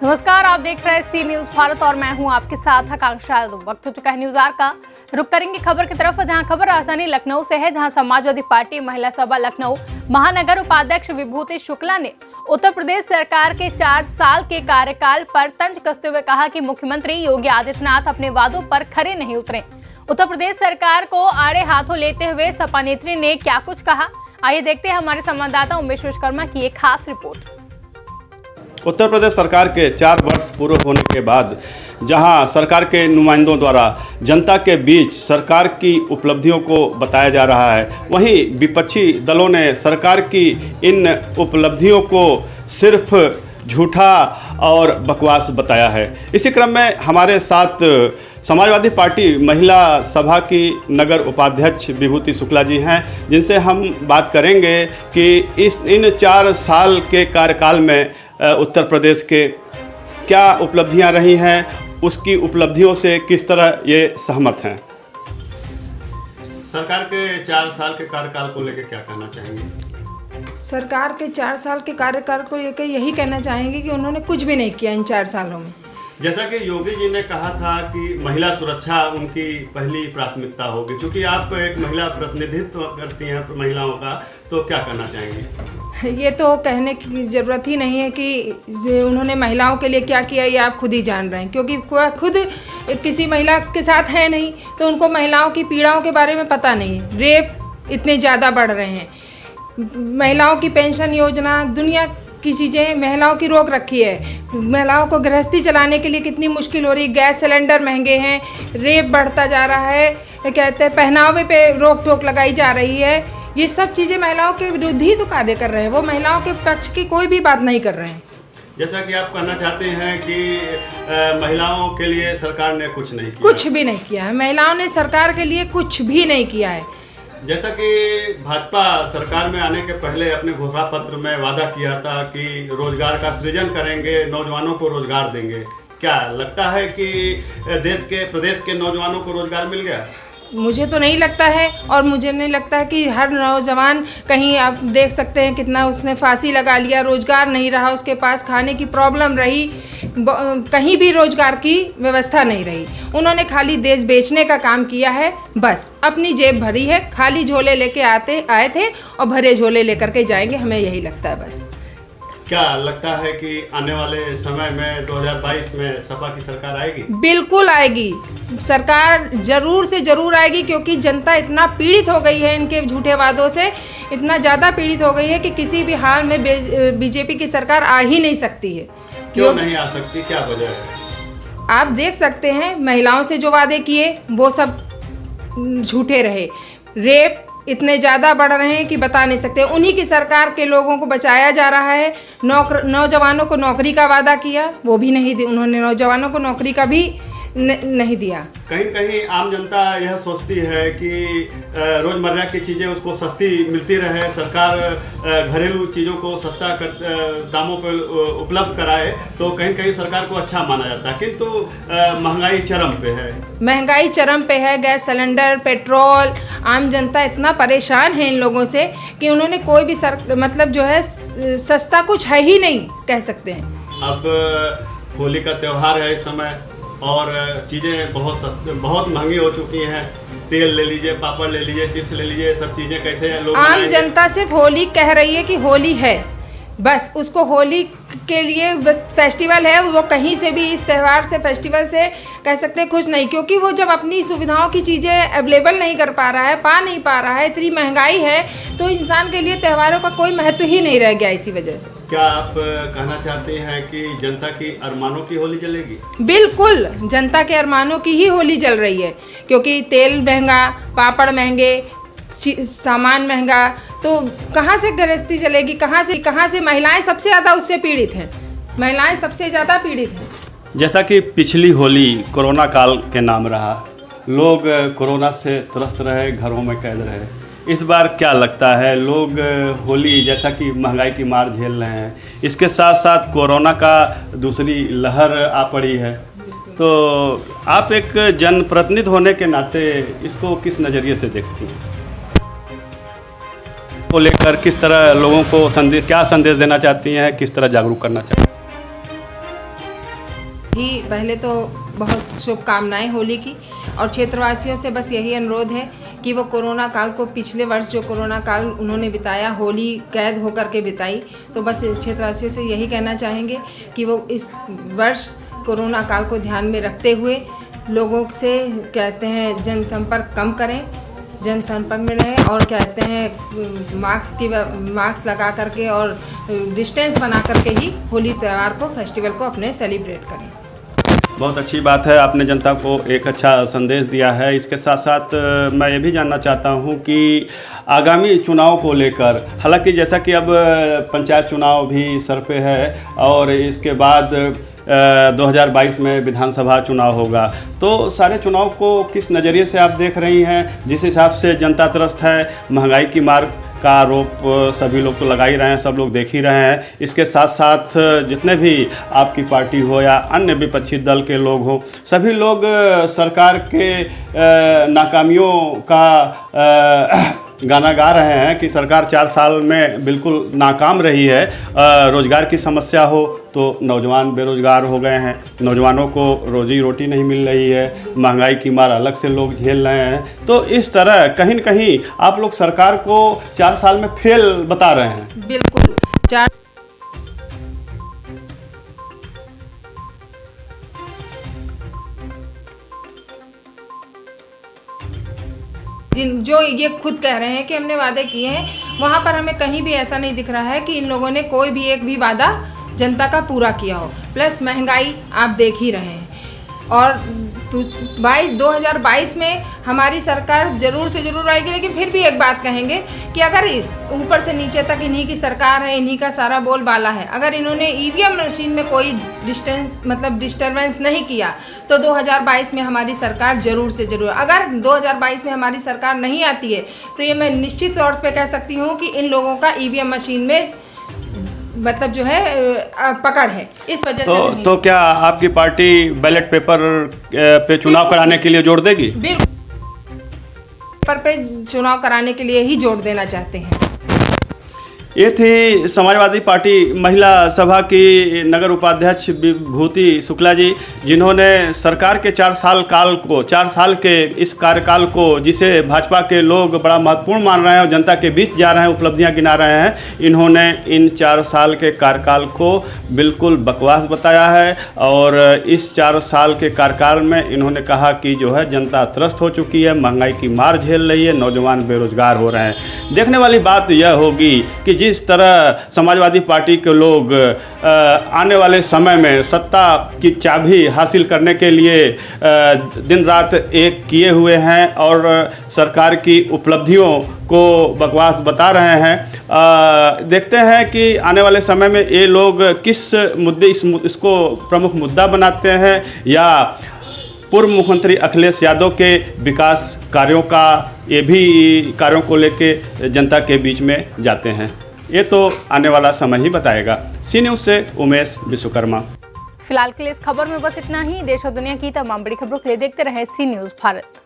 नमस्कार, आप देख रहे हैं सी न्यूज भारत और मैं हूं आपके साथ आकांक्षा। वक्त हो चुका है न्यूज आवर का। रुक करेंगे खबर की तरफ, जहां खबर राजधानी लखनऊ से है, जहां समाजवादी पार्टी महिला सभा लखनऊ महानगर उपाध्यक्ष विभूति शुक्ला ने उत्तर प्रदेश सरकार के 4 साल के कार्यकाल पर तंज कसते हुए कहा कि मुख्यमंत्री योगी आदित्यनाथ अपने वादों पर खरे नहीं उतरे। उत्तर प्रदेश सरकार को आड़े हाथों लेते हुए सपा नेत्री ने क्या कुछ कहा, आइए देखते हैं हमारे संवाददाता उमेश विश्वकर्मा की एक खास रिपोर्ट। उत्तर प्रदेश सरकार के 4 वर्ष पूरे होने के बाद जहां सरकार के नुमाइंदों द्वारा जनता के बीच सरकार की उपलब्धियों को बताया जा रहा है, वहीं विपक्षी दलों ने सरकार की इन उपलब्धियों को सिर्फ झूठा और बकवास बताया है। इसी क्रम में हमारे साथ समाजवादी पार्टी महिला सभा की नगर उपाध्यक्ष विभूति शुक्ला जी हैं, जिनसे हम बात करेंगे कि इन 4 साल के कार्यकाल में उत्तर प्रदेश के क्या उपलब्धियां रही हैं, उसकी उपलब्धियों से किस तरह ये सहमत हैं। सरकार के 4 साल के कार्यकाल को लेकर क्या कहना चाहेंगे? सरकार के 4 साल के कार्यकाल को लेकर यही कहना चाहेंगे कि उन्होंने कुछ भी नहीं किया इन 4 सालों में। जैसा कि योगी जी ने कहा था कि महिला सुरक्षा उनकी पहली प्राथमिकता होगी, क्योंकि आप एक महिला प्रतिनिधित्व करती हैं महिलाओं का, तो क्या कहना चाहेंगे? ये तो कहने की ज़रूरत ही नहीं है कि उन्होंने महिलाओं के लिए क्या किया, ये आप खुद ही जान रहे हैं, क्योंकि वह खुद किसी महिला के साथ है नहीं, तो उनको महिलाओं की पीड़ाओं के बारे में पता नहीं है। रेप इतने ज़्यादा बढ़ रहे हैं, महिलाओं की पेंशन योजना, दुनिया की चीज़ें महिलाओं की रोक रखी है। महिलाओं को गृहस्थी चलाने के लिए कितनी मुश्किल हो रही है, गैस सिलेंडर महंगे हैं, रेप बढ़ता जा रहा है, कहते हैं पहनावे पे रोक टोक लगाई जा रही है। ये सब चीज़ें महिलाओं के विरुद्ध ही तो कार्य कर रहे हैं, वो महिलाओं के पक्ष की कोई भी बात नहीं कर रहे हैं। जैसा कि आप कहना चाहते हैं कि महिलाओं के लिए सरकार ने कुछ नहीं किया, कुछ भी नहीं किया है, महिलाओं ने सरकार के लिए कुछ भी नहीं किया है। जैसा कि भाजपा सरकार में आने के पहले अपने घोषणा पत्र में वादा किया था कि रोजगार का सृजन करेंगे, नौजवानों को रोजगार देंगे, क्या लगता है कि प्रदेश के नौजवानों को रोजगार मिल गया? मुझे तो नहीं लगता है, और मुझे नहीं लगता है कि हर नौजवान, कहीं आप देख सकते हैं कितना उसने फांसी लगा लिया, रोजगार नहीं रहा उसके पास, खाने की प्रॉब्लम रही, कहीं भी रोजगार की व्यवस्था नहीं रही। उन्होंने खाली देश बेचने का काम किया है, बस अपनी जेब भरी है, खाली झोले लेके आए थे और भरे झोले लेकर के जाएंगे, हमें यही लगता है बस। क्या लगता है कि आने वाले समय में 2022 में सपा की सरकार आएगी? बिल्कुल आएगी, सरकार जरूर से जरूर आएगी, क्योंकि जनता इतना पीड़ित हो गई है इनके झूठे वादों से, इतना ज़्यादा पीड़ित हो गई है कि किसी भी हाल में बीजेपी की सरकार आ ही नहीं सकती है। क्यों नहीं आ सकती, क्या वजह है? आप देख सकते हैं महिलाओं से जो वादे किए वो सब झूठे रहे, रेप इतने ज़्यादा बढ़ रहे हैं कि बता नहीं सकते। उन्हीं की सरकार के लोगों को बचाया जा रहा है। नौजवानों को नौकरी का वादा किया, वो भी नहीं दिया उन्होंने, नौजवानों को नौकरी का भी नहीं दिया। कहीं कहीं आम जनता यह सोचती है कि रोज़मर्रा की चीज़ें उसको सस्ती मिलती रहे, सरकार घरेलू चीज़ों को सस्ता दामों पर उपलब्ध कराए, तो कहीं कहीं सरकार को अच्छा माना जाता है, किंतु महंगाई चरम पे है। महंगाई चरम पे है, गैस सिलेंडर, पेट्रोल, आम जनता इतना परेशान है इन लोगों से कि उन्होंने कोई भी मतलब जो है सस्ता कुछ है ही नहीं, कह सकते हैं। अब होली का त्यौहार है इस समय, और चीज़ें बहुत महंगी हो चुकी हैं। तेल ले लीजिए, पापड़ ले लीजिए, चिप्स ले लीजिए, सब चीज़ें कैसे लोग आम जनता सिर्फ होली कह रही है कि होली है, बस उसको होली के लिए बस फेस्टिवल है, वो कहीं से भी इस त्यौहार से, फेस्टिवल से कह सकते हैं खुश नहीं, क्योंकि वो जब अपनी सुविधाओं की चीज़ें अवेलेबल नहीं कर पा रहा है, पा नहीं पा रहा है, इतनी महंगाई है, तो इंसान के लिए त्योहारों का कोई महत्व ही नहीं रह गया इसी वजह से। क्या आप कहना चाहते हैं कि जनता की अरमानों की होली जलेगी? बिल्कुल, जनता के अरमानों की ही होली जल रही है, क्योंकि तेल महंगा, पापड़ महंगे, सामान महंगा, तो कहाँ से गृहस्थी चलेगी, कहाँ से महिलाएं सबसे ज़्यादा उससे पीड़ित हैं, महिलाएं सबसे ज़्यादा पीड़ित हैं। जैसा कि पिछली होली कोरोना काल के नाम रहा, लोग कोरोना से त्रस्त रहे, घरों में कैद रहे। इस बार क्या लगता है, लोग होली जैसा कि महंगाई की मार झेल रहे हैं, इसके साथ साथ कोरोना का दूसरी लहर आ पड़ी है, तो आप एक जनप्रतिनिधि होने के नाते इसको किस नज़रिए से देखती हैं? को लेकर किस तरह लोगों को क्या संदेश देना चाहती हैं, किस तरह जागरूक करना चाहती हैं? यही पहले तो बहुत शुभकामनाएं होली की, और क्षेत्रवासियों से बस यही अनुरोध है कि वो कोरोना काल को, पिछले वर्ष जो कोरोना काल उन्होंने बिताया, होली कैद होकर के बिताई, तो बस क्षेत्रवासियों से यही कहना चाहेंगे कि वो इस वर्ष कोरोना काल को ध्यान में रखते हुए लोगों से कहते हैं जनसंपर्क कम करें, जनसंपर्क में रहें, और कहते हैं मास्क लगा करके और डिस्टेंस बना करके ही होली त्यौहार को, फेस्टिवल को अपने सेलिब्रेट करें। बहुत अच्छी बात है, आपने जनता को एक अच्छा संदेश दिया है। इसके साथ साथ मैं ये भी जानना चाहता हूँ कि आगामी चुनाव को लेकर, हालांकि जैसा कि अब पंचायत चुनाव भी सर पे है और इसके बाद 2022 में विधानसभा चुनाव होगा, तो सारे चुनाव को किस नज़रिए से आप देख रही हैं? जिस हिसाब से जनता त्रस्त है, महंगाई की मार का आरोप सभी लोग तो लगा ही रहे हैं, सब लोग देख ही रहे हैं। इसके साथ साथ जितने भी आपकी पार्टी हो या अन्य विपक्षी दल के लोग हों, सभी लोग सरकार के नाकामियों का गाना गा रहे हैं कि सरकार 4 साल में बिल्कुल नाकाम रही है। रोज़गार की समस्या हो तो नौजवान बेरोज़गार हो गए हैं, नौजवानों को रोजी रोटी नहीं मिल रही है, महंगाई की मार अलग से लोग झेल रहे हैं। तो इस तरह कहीं न कहीं आप लोग सरकार को 4 साल में फेल बता रहे हैं। बिल्कुल, जो ये खुद कह रहे हैं कि हमने वादे किए हैं, वहाँ पर हमें कहीं भी ऐसा नहीं दिख रहा है कि इन लोगों ने कोई भी एक भी वादा जनता का पूरा किया हो। प्लस महंगाई आप देख ही रहे हैं, और 2022 में हमारी सरकार ज़रूर से ज़रूर आएगी, लेकिन फिर भी एक बात कहेंगे कि अगर ऊपर से नीचे तक इन्हीं की सरकार है, इन्हीं का सारा बोलबाला है, अगर इन्होंने ईवीएम मशीन में कोई डिस्टर्बेंस नहीं किया तो 2022 में हमारी सरकार ज़रूर से ज़रूर, अगर 2022 में हमारी सरकार नहीं आती है तो ये मैं निश्चित तौर पे कह सकती हूँ कि इन लोगों का ईवीएम मशीन में मतलब जो है पकड़ है, इस वजह से नहीं। तो क्या आपकी पार्टी बैलेट पेपर पे चुनाव कराने के लिए जोड़ देगी? बिल्कुल, पेपर पे चुनाव कराने के लिए ही जोड़ देना चाहते हैं। ये थी समाजवादी पार्टी महिला सभा की नगर उपाध्यक्ष विभूति शुक्ला जी, जिन्होंने सरकार के 4 साल के इस कार्यकाल को, जिसे भाजपा के लोग बड़ा महत्वपूर्ण मान रहे हैं और जनता के बीच जा रहे हैं, उपलब्धियां गिना रहे हैं, इन्होंने इन 4 साल के कार्यकाल को बिल्कुल बकवास बताया है। और इस 4 साल के कार्यकाल में इन्होंने कहा कि जो है जनता त्रस्त हो चुकी है, महंगाई की मार झेल रही है, नौजवान बेरोजगार हो रहे हैं। देखने वाली बात यह होगी कि जिस तरह समाजवादी पार्टी के लोग आने वाले समय में सत्ता की चाबी हासिल करने के लिए दिन रात एक किए हुए हैं और सरकार की उपलब्धियों को बकवास बता रहे हैं। देखते हैं कि आने वाले समय में ये लोग किस मुद्दे इसको प्रमुख मुद्दा बनाते हैं, या पूर्व मुख्यमंत्री अखिलेश यादव के विकास कार्यों को लेके जनता के बीच में जाते हैं। ये तो आने वाला समय ही बताएगा। सी न्यूज़ से उमेश विश्वकर्मा। फिलहाल के लिए इस खबर में बस इतना ही। देश और दुनिया की तमाम बड़ी खबरों के लिए देखते रहें सी न्यूज़ भारत।